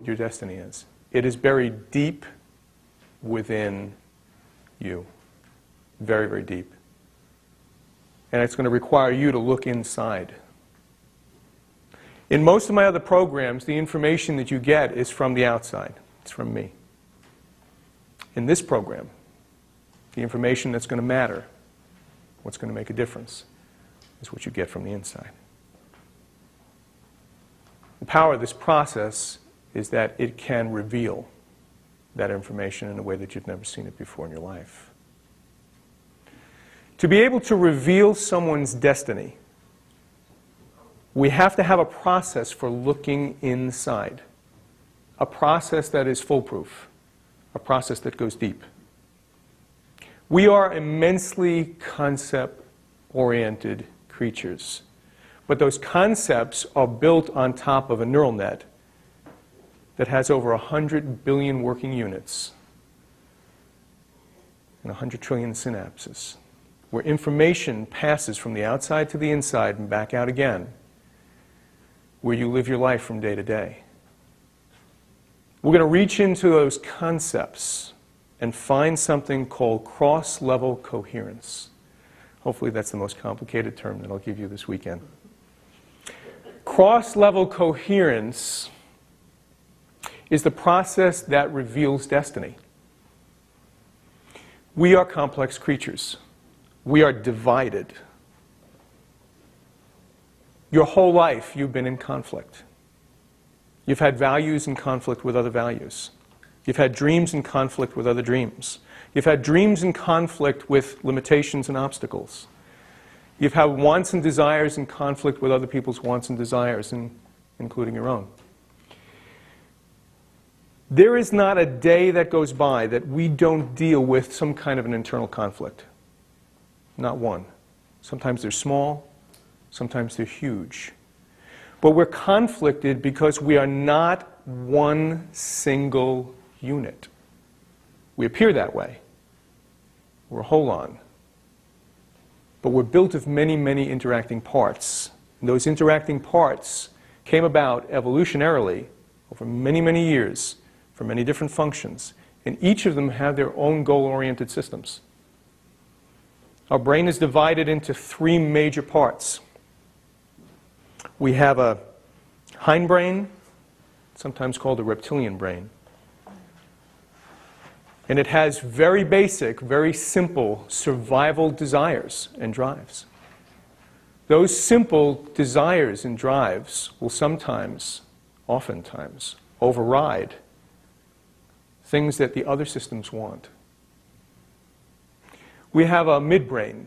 your destiny is. It is buried deep within you. Very, very deep. And it's going to require you to look inside. In most of my other programs, the information that you get is from the outside. It's from me. In this program, the information that's going to matter, what's going to make a difference, is what you get from the inside. The power of this process is that it can reveal that information in a way that you've never seen it before in your life. To be able to reveal someone's destiny, we have to have a process for looking inside. A process that is foolproof. A process that goes deep. We are immensely concept-oriented creatures. But those concepts are built on top of a neural net that has over 100 billion working units and 100 trillion synapses, where information passes from the outside to the inside and back out again, where you live your life from day to day. We're going to reach into those concepts and find something called cross-level coherence. Hopefully that's the most complicated term that I'll give you this weekend. Cross-level coherence is the process that reveals destiny. We are complex creatures. We are divided. Your whole life you've been in conflict. You've had values in conflict with other values. You've had dreams in conflict with other dreams. You've had dreams in conflict with limitations and obstacles. You've had wants and desires in conflict with other people's wants and desires, including your own. There is not a day that goes by that we don't deal with some kind of an internal conflict. Not one. Sometimes they're small, sometimes they're huge. But we're conflicted because we are not one single unit. We appear that way. We're a whole-on. But we're built of many, many interacting parts. And those interacting parts came about evolutionarily over many, many years for many different functions. And each of them have their own goal-oriented systems. Our brain is divided into three major parts. We have a hindbrain, sometimes called a reptilian brain. And it has very basic, very simple survival desires and drives. Those simple desires and drives will sometimes, oftentimes, override things that the other systems want. We have a midbrain.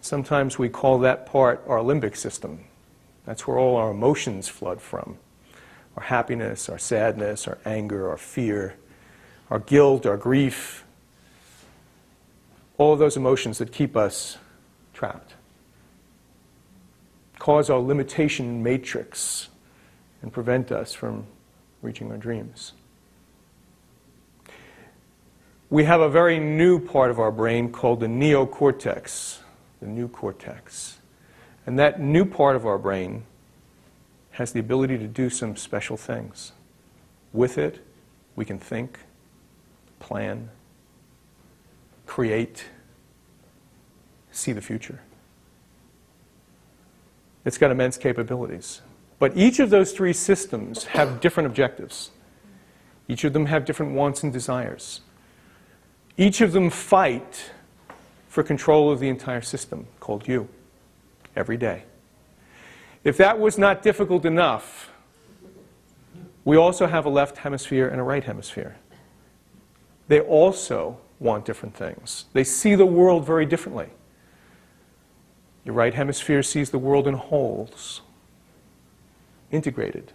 Sometimes we call that part our limbic system. That's where all our emotions flood from. Our happiness, our sadness, our anger, our fear, our guilt, our grief. All of those emotions that keep us trapped. Cause our limitation matrix and prevent us from reaching our dreams. We have a very new part of our brain called the neocortex, the new cortex. And that new part of our brain has the ability to do some special things. With it, we can think, plan, create, see the future. It's got immense capabilities. But each of those three systems have different objectives. Each of them have different wants and desires. Each of them fight for control of the entire system, called you, every day. If that was not difficult enough, we also have a left hemisphere and a right hemisphere. They also want different things. They see the world very differently. Your right hemisphere sees the world in wholes, integrated,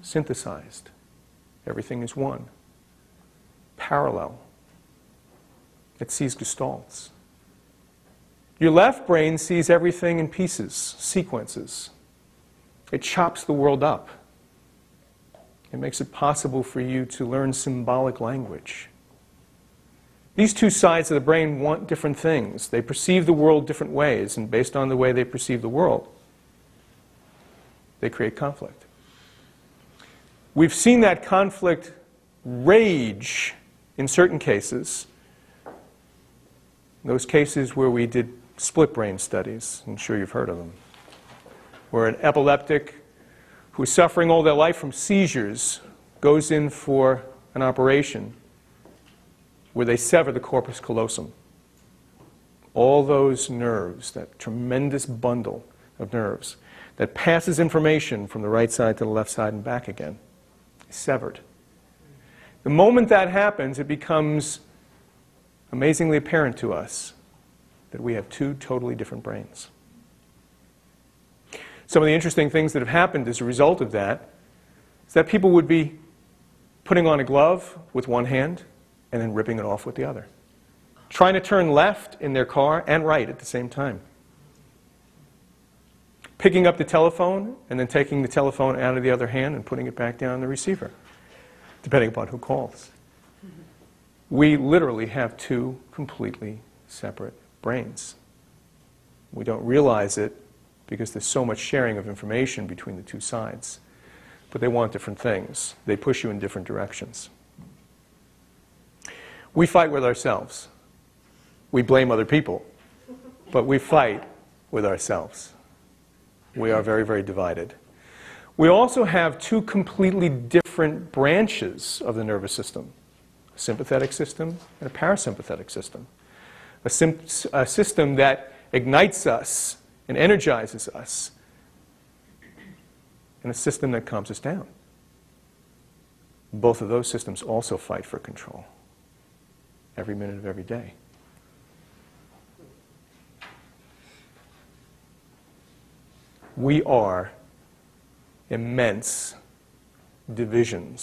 synthesized. Everything is one. Parallel. It sees gestalts. Your left brain sees everything in pieces, sequences. It chops the world up. It makes it possible for you to learn symbolic language. These two sides of the brain want different things. They perceive the world different ways, and based on the way they perceive the world, they create conflict. We've seen that conflict rage in certain cases. Those cases where we did split brain studies, I'm sure you've heard of them, where an epileptic who is suffering all their life from seizures goes in for an operation where they sever the corpus callosum. All those nerves, that tremendous bundle of nerves that passes information from the right side to the left side and back again, is severed. The moment that happens, it becomes amazingly apparent to us that we have two totally different brains. Some of the interesting things that have happened as a result of that is that people would be putting on a glove with one hand and then ripping it off with the other. Trying to turn left in their car and right at the same time. Picking up the telephone and then taking the telephone out of the other hand and putting it back down the receiver, depending upon who calls. We literally have two completely separate brains. We don't realize it because there's so much sharing of information between the two sides. But they want different things. They push you in different directions. We fight with ourselves. We blame other people, but we fight with ourselves. We are very, very divided. We also have two completely different branches of the nervous system, a sympathetic system and a parasympathetic system. A system that ignites us and energizes us, and a system that calms us down. Both of those systems also fight for control every minute of every day. We are immense divisions